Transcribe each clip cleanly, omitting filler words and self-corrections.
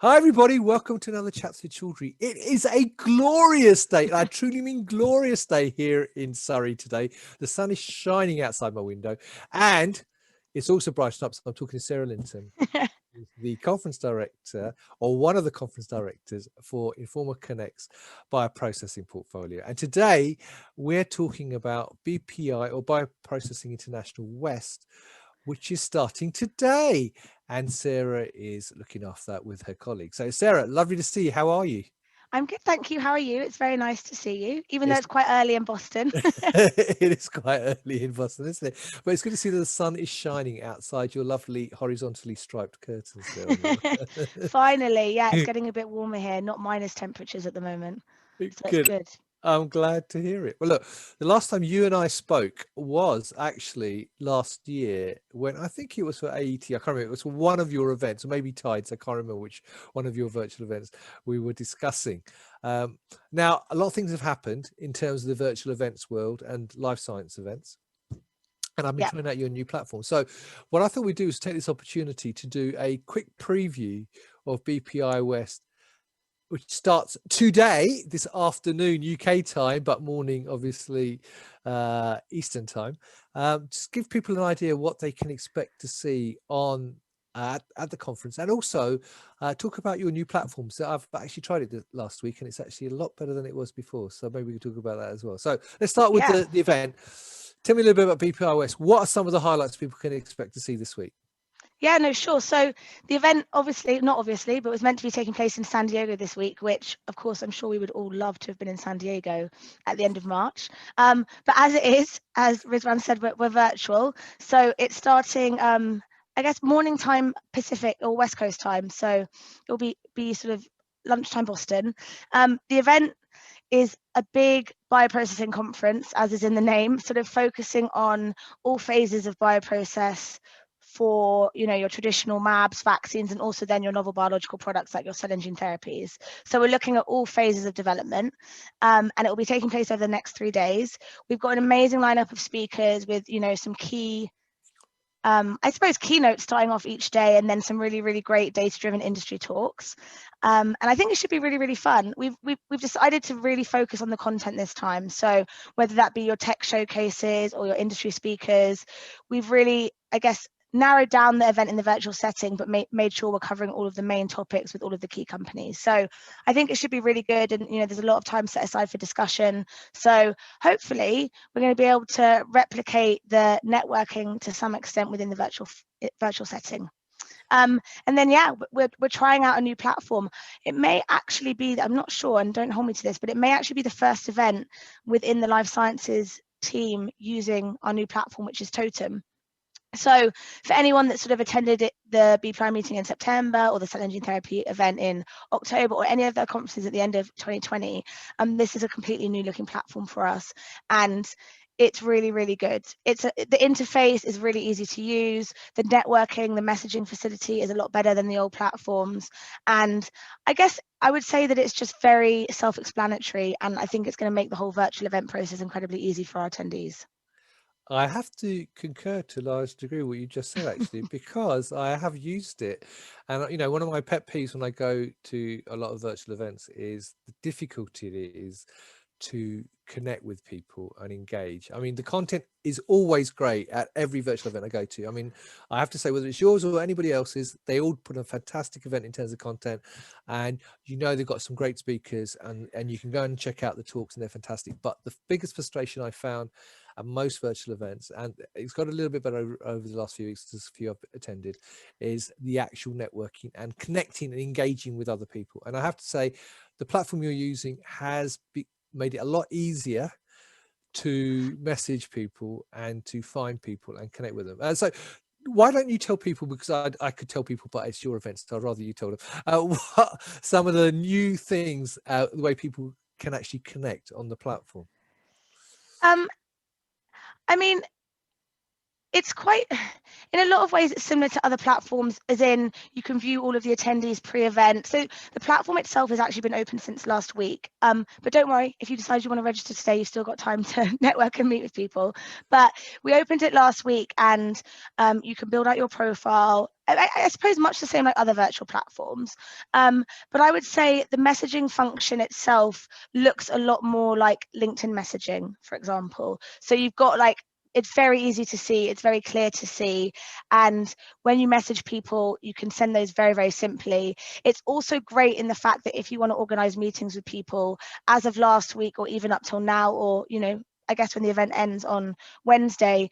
Hi, everybody. Welcome to another Chats with Chaudhry. It is a glorious day. And I truly mean glorious day here in Surrey today. The sun is shining outside my window and it's also brightened up. So I'm talking to Sarah Lintern, the conference director or one of the conference directors for Informa Connect's bioprocessing portfolio. And today we're talking about BPI or Bioprocessing International West, which is starting today. And Sarah is looking after that with her colleagues. So Sarah, lovely to see you. How are you? I'm good, thank you. How are you? It's very nice to see you, even though It's, it's quite early in Boston. it is quite early in Boston, isn't it? But it's good to see that the sun is shining outside your lovely horizontally striped curtains there. Finally, yeah, it's getting a bit warmer here, not minus temperatures at the moment. So it's Good. good. I'm glad to hear it. Well, look, the last time you and I spoke was actually last year when I think it was for AET. I can't remember. It was for one of your events, or maybe Tides. I can't remember which one of your virtual events we were discussing. Now, a lot of things have happened in terms of the virtual events world and life science events. And I've been Yeah, trying out your new platform. So what I thought we'd do is take this opportunity to do a quick preview of BPI West, which starts today, this afternoon, UK time, but morning, obviously, Eastern time. Just give people an idea what they can expect to see on at the conference, and also talk about your new platform. So I've actually tried it last week, and it's actually a lot better than it was before. So maybe we can talk about that as well. So let's start with yeah. the event. Tell me a little bit about BPIOS. What are some of the highlights people can expect to see this week? Yeah, no, sure. So the event, obviously, not obviously, but was meant to be taking place in San Diego this week, which, of course, I'm sure we would all love to have been in San Diego at the end of March. But as it is, as Rizwan said, we're virtual. So it's starting, I guess, morning time Pacific or West Coast time. So it'll be sort of lunchtime Boston. The event is a big bioprocessing conference, as is in the name, sort of focusing on all phases of bioprocess for your traditional mAbs, vaccines, and also then your novel biological products like your cell and gene therapies. So we're looking at all phases of development, and it will be taking place over the next 3 days. We've got an amazing lineup of speakers with some key I suppose keynotes starting off each day, and then some really, really great data-driven industry talks. And I think it should be really, really fun. We've decided to really focus on the content this time. So whether that be your tech showcases or your industry speakers, we've really, I guess, narrowed down the event in the virtual setting, but made sure we're covering all of the main topics with all of the key companies. So I think it should be really good, and there's a lot of time set aside for discussion. So hopefully we're going to be able to replicate the networking to some extent within the virtual setting. And then, yeah, we're trying out a new platform. It may actually be, I'm not sure, and don't hold me to this, but it may actually be the first event within the life sciences team using our new platform, which is Totem. So for anyone that sort of attended the BPI meeting in September, or the cell and gene therapy event in October, or any of the conferences at the end of 2020, this is a completely new looking platform for us. And it's really, really good. The interface is really easy to use. The networking, the messaging facility is a lot better than the old platforms. And I guess I would say that it's just very self-explanatory. And I think it's going to make the whole virtual event process incredibly easy for our attendees. I have to concur to a large degree what you just said, actually, because I have used it. And, one of my pet peeves when I go to a lot of virtual events is the difficulty it is to connect with people and engage. I mean, the content is always great at every virtual event I go to. I mean, I have to say, whether it's yours or anybody else's, they all put a fantastic event in terms of content, and they've got some great speakers, and you can go and check out the talks, and they're fantastic. But the biggest frustration I found at most virtual events, and it's got a little bit better over the last few weeks, there's a few I've attended, is the actual networking and connecting and engaging with other people. And I have to say, the platform you're using has made it a lot easier to message people and to find people and connect with them. And so why don't you tell people, because I could tell people, but it's your event, so I'd rather you tell them what some of the new things, the way people can actually connect on the platform. Um, I mean, it's quite, in a lot of ways, it's similar to other platforms, as in you can view all of the attendees pre-event. So the platform itself has actually been open since last week. But don't worry, if you decide you want to register today, you've still got time to network and meet with people. But we opened it last week, and you can build out your profile. I suppose much the same like other virtual platforms. But I would say the messaging function itself looks a lot more like LinkedIn messaging, for example. So you've got like, it's very easy to see, it's very clear to see. And when you message people, you can send those very, very simply. It's also great in the fact that if you want to organize meetings with people, as of last week or even up till now, or, I guess when the event ends on Wednesday,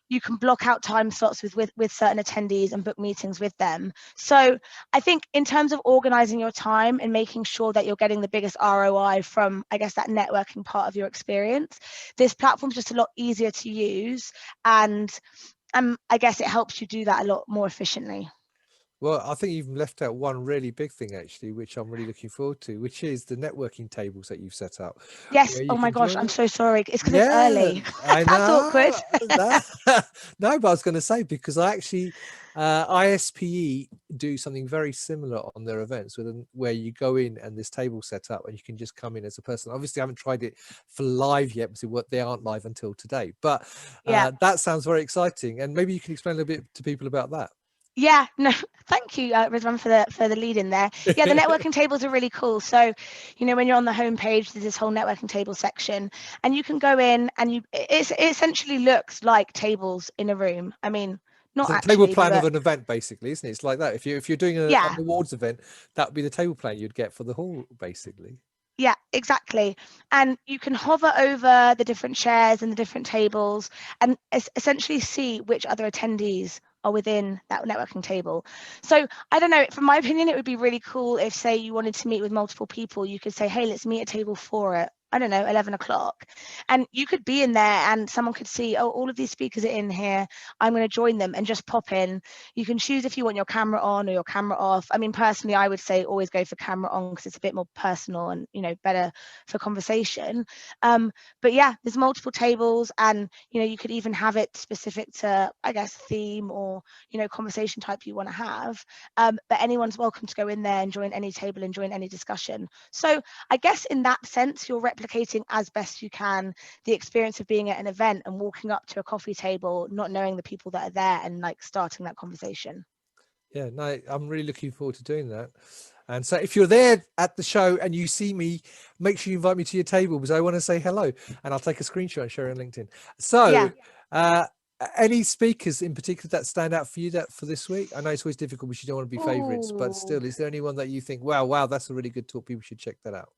you can block out time slots with certain attendees and book meetings with them. So I think in terms of organizing your time and making sure that you're getting the biggest ROI from, I guess, that networking part of your experience, this platform's just a lot easier to use. And I guess it helps you do that a lot more efficiently. Well, I think you've left out one really big thing actually, which I'm really looking forward to, which is the networking tables that you've set up, Yes. where you Oh my can gosh, join I'm it. so sorry. It's because it's Yeah, early. I That's awkward. know. No, no, but I was going to say, because I actually, ISPE do something very similar on their events, where you go in and this table set up and you can just come in as a person. Obviously, I haven't tried it for live yet because they aren't live until today. But Yeah. that sounds very exciting, and maybe you can explain a little bit to people about that. Yeah, no, thank you, Rizwan, for the lead in there. Yeah, the networking tables are really cool. So, when you're on the homepage, there's this whole networking table section, and you can go in and it essentially looks like tables in a room. I mean, It's not a table actually, plan of but an event, basically, isn't it? It's like that. If you're doing an yeah, awards event, that would be the table plan you'd get for the hall, basically. yeah, exactly. And you can hover over the different chairs and the different tables and essentially see which other attendees are within that networking table. So I don't know, from my opinion, it would be really cool if, say, you wanted to meet with multiple people, you could say, hey, let's meet at table 4 at, I don't know, 11 o'clock. And you could be in there and someone could see, oh, all of these speakers are in here. I'm going to join them and just pop in. You can choose if you want your camera on or your camera off. I mean, personally, I would say always go for camera on because it's a bit more personal and, better for conversation. But yeah, there's multiple tables and, you could even have it specific to, I guess, theme or, conversation type you want to have. But anyone's welcome to go in there and join any table and join any discussion. So I guess in that sense, you're replicating as best you can the experience of being at an event and walking up to a coffee table, not knowing the people that are there and like starting that conversation. Yeah, no, I'm really looking forward to doing that. And so if you're there at the show and you see me, make sure you invite me to your table because I want to say hello, and I'll take a screenshot and share it on LinkedIn. So, Yeah. uh, any speakers in particular that stand out for you for this week? I know it's always difficult because you don't want to be favorites, but Ooh. still, is there anyone that you think, wow, that's a really good talk, people should check that out?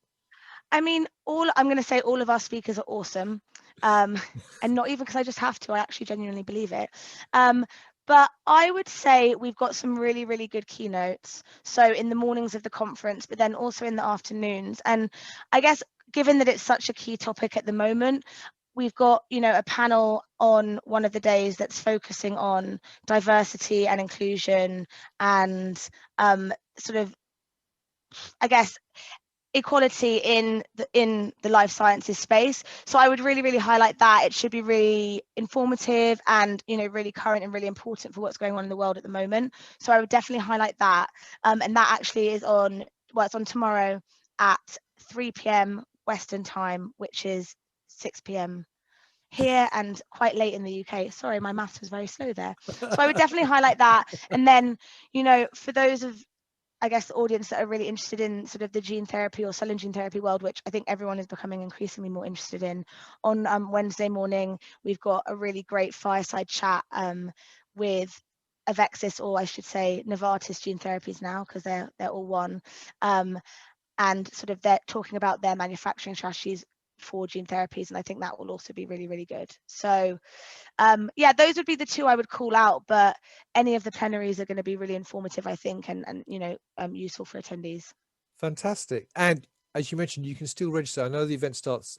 I mean, I'm going to say all of our speakers are awesome. And not even because I just have to, I actually genuinely believe it. But I would say we've got some really, really good keynotes. So in the mornings of the conference, but then also in the afternoons. And I guess given that it's such a key topic at the moment, we've got, a panel on one of the days that's focusing on diversity and inclusion and sort of, I guess, equality in the life sciences space. So I would really, really highlight that. It should be really informative and, really current and really important for what's going on in the world at the moment. So I would definitely highlight that. And that actually is it's on tomorrow at 3 p.m. Western time, which is 6 p.m. here and quite late in the UK. Sorry, my maths was very slow there. So I would definitely highlight that. And then, for those of, I guess, the audience that are really interested in sort of the gene therapy or cell and gene therapy world, which I think everyone is becoming increasingly more interested in. On Wednesday morning, we've got a really great fireside chat with Avexis, or I should say Novartis Gene Therapies now, because they're all one. And sort of they're talking about their manufacturing strategies for gene therapies. And I think that will also be really, really good. So yeah, those would be the two I would call out, but any of the plenaries are going to be really informative, I think, and useful for attendees. Fantastic. And as you mentioned, you can still register. I know the event starts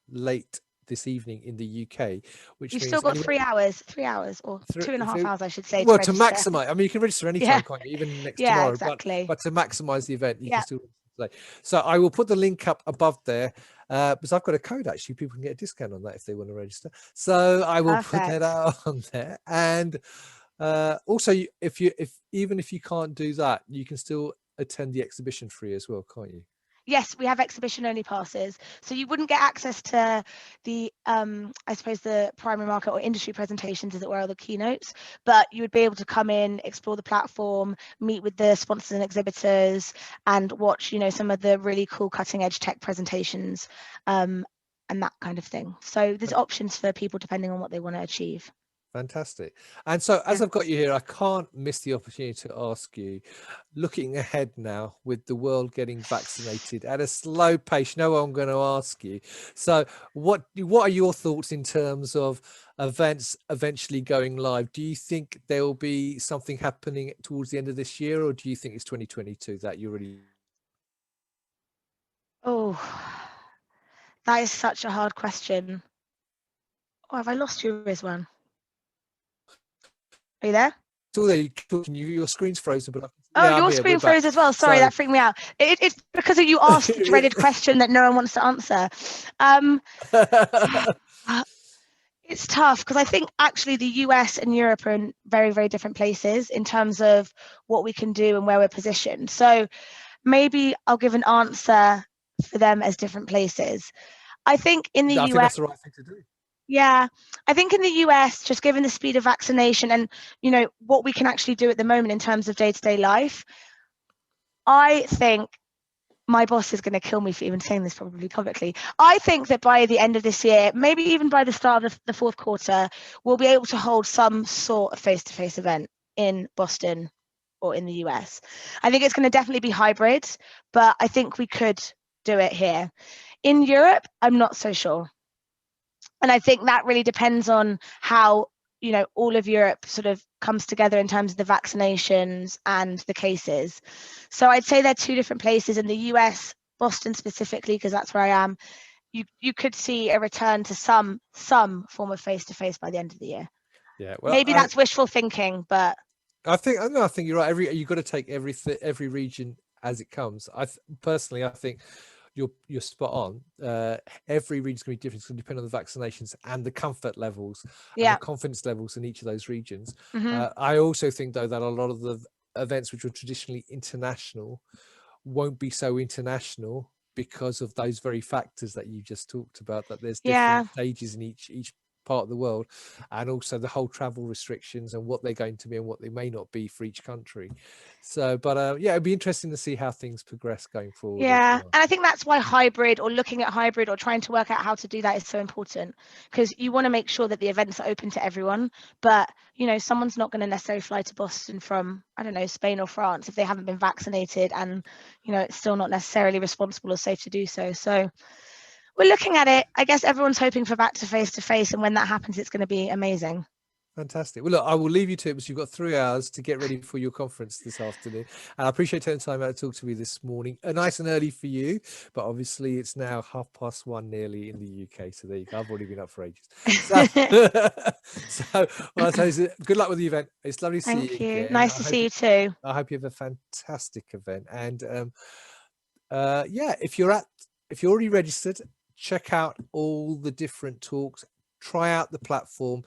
late this evening in the UK, which You've still means got anyone 3 hours or through, 2.5 hours, I should say, to well, to register. maximize, I mean, you can register Yeah, anytime, can't you? Even next yeah, tomorrow, exactly. but to maximize the event, you can Yeah, still register today. So I will put the link up above there because I've got a code actually. People can get a discount on that if they want to register. So I will put that perfect. out on there. And also, if even if you can't do that, you can still attend the exhibition free as well, can't you? Yes, we have exhibition only passes. So you wouldn't get access to the, I suppose, the primary market or industry presentations, as it were, or the keynotes, but you would be able to come in, explore the platform, meet with the sponsors and exhibitors, and watch, you know, some of the really cool cutting edge tech presentations, and that kind of thing. So there's options for people depending on what they want to achieve. Fantastic. And so as Yeah. I've got you here, I can't miss the opportunity to ask you, looking ahead now with the world getting vaccinated at a slow pace, you know what I'm going to ask you. So what are your thoughts in terms of events eventually going live? Do you think there will be something happening towards the end of this year, or do you think it's 2022 that you're really... Oh, that is such a hard question. Oh, have I lost you, Rizwan? Are you there? Still there, your screen's frozen, but Oh, yeah, I'm your here, we're screen back. froze as well. Sorry, So that freaked me out. It's because of you asked the dreaded question that no one wants to answer. It's tough because I think actually the US and Europe are in very, very different places in terms of what we can do and where we're positioned. So maybe I'll give an answer for them as different places. I think in the I think US, that's the right thing to do. yeah, I think in the US, just given the speed of vaccination and, you know, what we can actually do at the moment in terms of day-to-day life, I think my boss is going to kill me for even saying this probably publicly. I think that by the end of this year, maybe even by the start of the fourth quarter, we'll be able to hold some sort of face-to-face event in Boston or in the US. I think it's going to definitely be hybrid, but I think we could do it here. In Europe, I'm not so sure. And I think that really depends on how, you know, all of Europe sort of comes together in terms of the vaccinations and the cases. So I'd say they're two different places. In the US, Boston specifically, because that's where I am, you could see a return to some form of face-to-face by the end of the year. Yeah, well, Maybe that's wishful thinking, but I think you're right. You've got to take every region as it comes. Personally, I think you're spot on. Every region's going to be different. It's going to depend on the vaccinations and the comfort levels and the yeah. confidence levels in each of those regions. Mm-hmm. I also think, though, that a lot of the events which were traditionally international won't be so international because of those very factors that you just talked about, that there's Yeah. different stages in each part of the world, and also the whole travel restrictions and what they're going to be and what they may not be for each country. So but yeah, it'd be interesting to see how things progress going forward as Yeah, well. and I think that's why hybrid or looking at hybrid or trying to work out how to do that is so important, because you want to make sure that the events are open to everyone. But, you know, someone's not going to necessarily fly to Boston from, I don't know, Spain or France if they haven't been vaccinated, and, you know, it's still not necessarily responsible or safe to do so. So we're looking at it. I guess everyone's hoping for back to face, and when that happens, it's going to be amazing. Fantastic. Well, look, I will leave you to it because you've got 3 hours to get ready for your conference this afternoon. And I appreciate taking time out to talk to me this morning. Nice and early for you, but obviously it's now 1:30 nearly in the UK. So there you go. I've already been up for ages. So, well, good luck with the event. It's lovely to see Thank you you. again. Nice to see you too. I hope you have a fantastic event. And yeah, if you're already registered, check out all the different talks, try out the platform,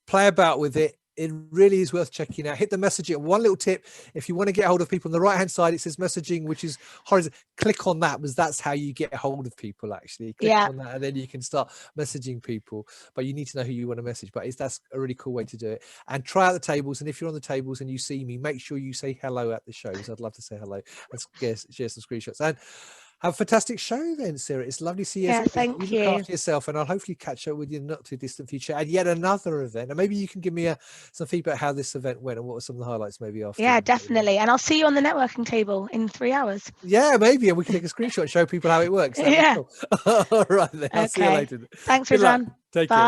play about with it. It really is worth checking out. Hit the messaging. One little tip: if you want to get hold of people, on the right hand side it says messaging, which is horizontal. Click on that, because that's how you get hold of people. Actually, click on that and then you can start messaging people, but you need to know who you want to message. But that's a really cool way to do it. And try out the tables, and if you're on the tables and you see me, make sure you say hello at the shows. I'd love to say hello and share some screenshots. And have a fantastic show then, Sarah. It's lovely to see you. Yeah, You thank look you. after yourself, and I'll hopefully catch up with you in the not too distant future at yet another event. And maybe you can give me some feedback how this event went and what were some of the highlights maybe after. Yeah, definitely. And I'll see you on the networking table in 3 hours. Yeah, maybe. And we can take a screenshot and show people how it works. That'd be Yeah. cool. All right then. I'll see you Okay. later. Thanks, Good luck. Rizwan. Take Bye. care.